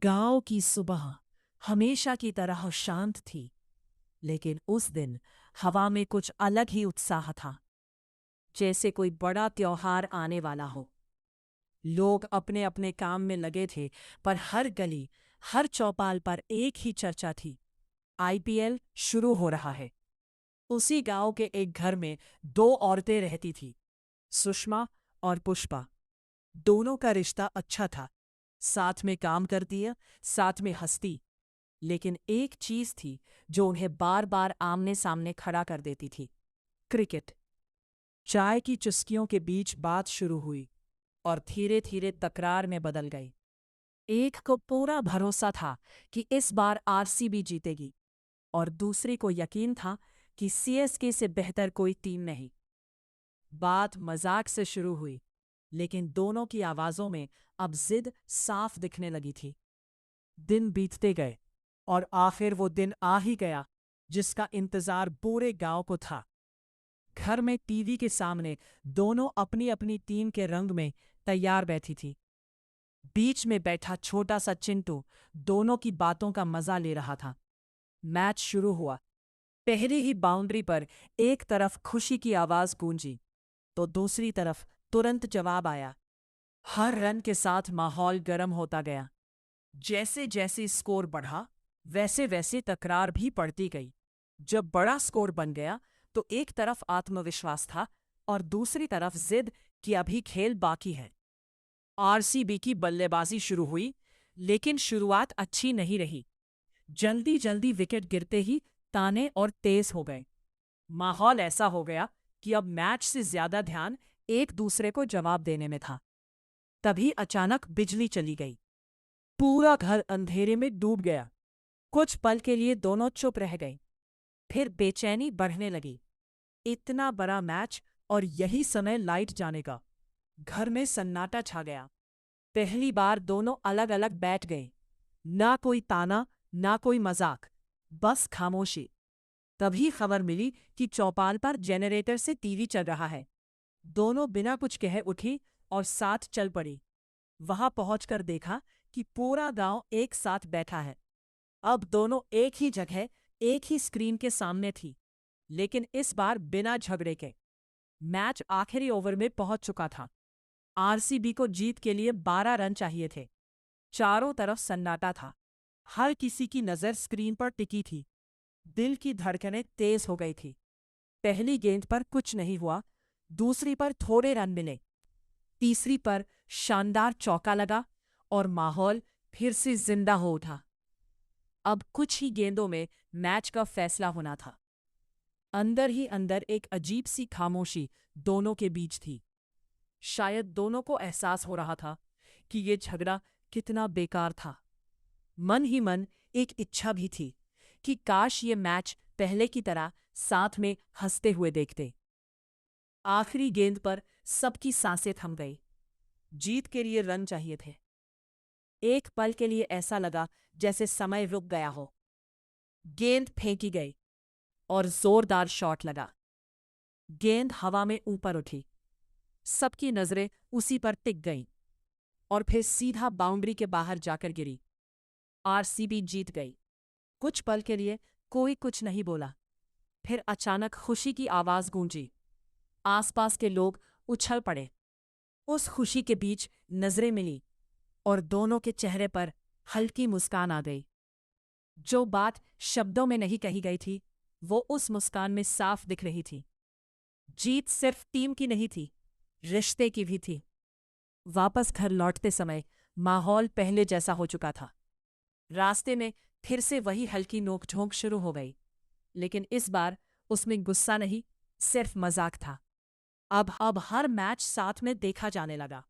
गांव की सुबह हमेशा की तरह शांत थी, लेकिन उस दिन हवा में कुछ अलग ही उत्साह था, जैसे कोई बड़ा त्योहार आने वाला हो। लोग अपने अपने काम में लगे थे, पर हर गली, हर चौपाल पर एक ही चर्चा थी। आईपीएल शुरू हो रहा है। उसी गांव के एक घर में दो औरतें रहती थी, सुषमा और पुष्पा। दोनों का रिश्ता अच्छा था, साथ में काम करती है, साथ में हंसती। लेकिन एक चीज थी जो उन्हें बार बार आमने सामने खड़ा कर देती थी, क्रिकेट। चाय की चुस्कियों के बीच बात शुरू हुई और धीरे धीरे तकरार में बदल गई। एक को पूरा भरोसा था कि इस बार आरसीबी जीतेगी, और दूसरे को यकीन था कि सीएसके से बेहतर कोई टीम नहीं। बात मजाक से शुरू हुई, लेकिन दोनों की आवाजों में अब जिद साफ दिखने लगी थी। दिन बीतते गए और आखिर वो दिन आ ही गया जिसका इंतजार पूरे गांव को था। घर में टीवी के सामने दोनों अपनी अपनी टीम के रंग में तैयार बैठी थी। बीच में बैठा छोटा सा चिंटू दोनों की बातों का मजा ले रहा था। मैच शुरू हुआ। पहली ही बाउंड्री पर एक तरफ खुशी की आवाज गूंजी, तो दूसरी तरफ तुरंत जवाब आया। हर रन के साथ माहौल गर्म होता गया। जैसे जैसे स्कोर बढ़ा, वैसे वैसे तकरार भी बढ़ती गई। जब बड़ा स्कोर बन गया, तो एक तरफ आत्मविश्वास था और दूसरी तरफ जिद कि अभी खेल बाकी है। आरसीबी की बल्लेबाजी शुरू हुई, लेकिन शुरुआत अच्छी नहीं रही। जल्दी जल्दी विकेट गिरते ही ताने और तेज हो गए। माहौल ऐसा हो गया कि अब मैच से ज्यादा ध्यान एक दूसरे को जवाब देने में था। तभी अचानक बिजली चली गई। पूरा घर अंधेरे में डूब गया। कुछ पल के लिए दोनों चुप रह गए। फिर बेचैनी बढ़ने लगी। इतना बड़ा मैच और यही समय लाइट जाने का। घर में सन्नाटा छा गया। पहली बार दोनों अलग अलग बैठ गए। ना कोई ताना, ना कोई मजाक, बस खामोशी। तभी खबर मिली कि चौपाल पर जनरेटर से टीवी चल रहा है। दोनों बिना कुछ कहे उठी और साथ चल पड़ी। वहां पहुंचकर देखा कि पूरा गांव एक साथ बैठा है। अब दोनों एक ही जगह, एक ही स्क्रीन के सामने थी, लेकिन इस बार बिना झगड़े के। मैच आखिरी ओवर में पहुंच चुका था। आरसीबी को जीत के लिए 12 रन चाहिए थे। चारों तरफ सन्नाटा था। हर किसी की नजर स्क्रीन पर टिकी थी। दिल की धड़कनें तेज हो गई थी। पहली गेंद पर कुछ नहीं हुआ, दूसरी पर थोड़े रन मिले, तीसरी पर शानदार चौका लगा और माहौल फिर से जिंदा हो उठा। अब कुछ ही गेंदों में मैच का फैसला होना था। अंदर ही अंदर एक अजीब सी खामोशी दोनों के बीच थी। शायद दोनों को एहसास हो रहा था कि ये झगड़ा कितना बेकार था। मन ही मन एक इच्छा भी थी कि काश ये मैच पहले की तरह साथ में हंसते हुए देखते। आखिरी गेंद पर सबकी सांसें थम गई। जीत के लिए रन चाहिए थे। एक पल के लिए ऐसा लगा जैसे समय रुक गया हो। गेंद फेंकी गई और जोरदार शॉट लगा। गेंद हवा में ऊपर उठी। सबकी नजरें उसी पर टिक गईं और फिर सीधा बाउंड्री के बाहर जाकर गिरी। आरसीबी जीत गई। कुछ पल के लिए कोई कुछ नहीं बोला। फिर अचानक खुशी की आवाज गूंजी। आसपास के लोग उछल पड़े। उस खुशी के बीच नजरें मिली और दोनों के चेहरे पर हल्की मुस्कान आ गई। जो बात शब्दों में नहीं कही गई थी, वो उस मुस्कान में साफ दिख रही थी। जीत सिर्फ टीम की नहीं थी, रिश्ते की भी थी। वापस घर लौटते समय माहौल पहले जैसा हो चुका था। रास्ते में फिर से वही हल्की नोकझोंक शुरू हो गई, लेकिन इस बार उसमें गुस्सा नहीं, सिर्फ मजाक था। अब हर मैच साथ में देखा जाने लगा।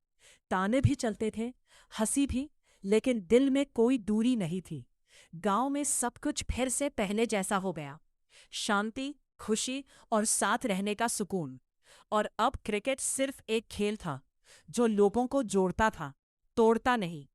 ताने भी चलते थे, हंसी भी, लेकिन दिल में कोई दूरी नहीं थी। गांव में सब कुछ फिर से पहले जैसा हो गया। शांति, खुशी और साथ रहने का सुकून। और अब क्रिकेट सिर्फ एक खेल था जो लोगों को जोड़ता था, तोड़ता नहीं।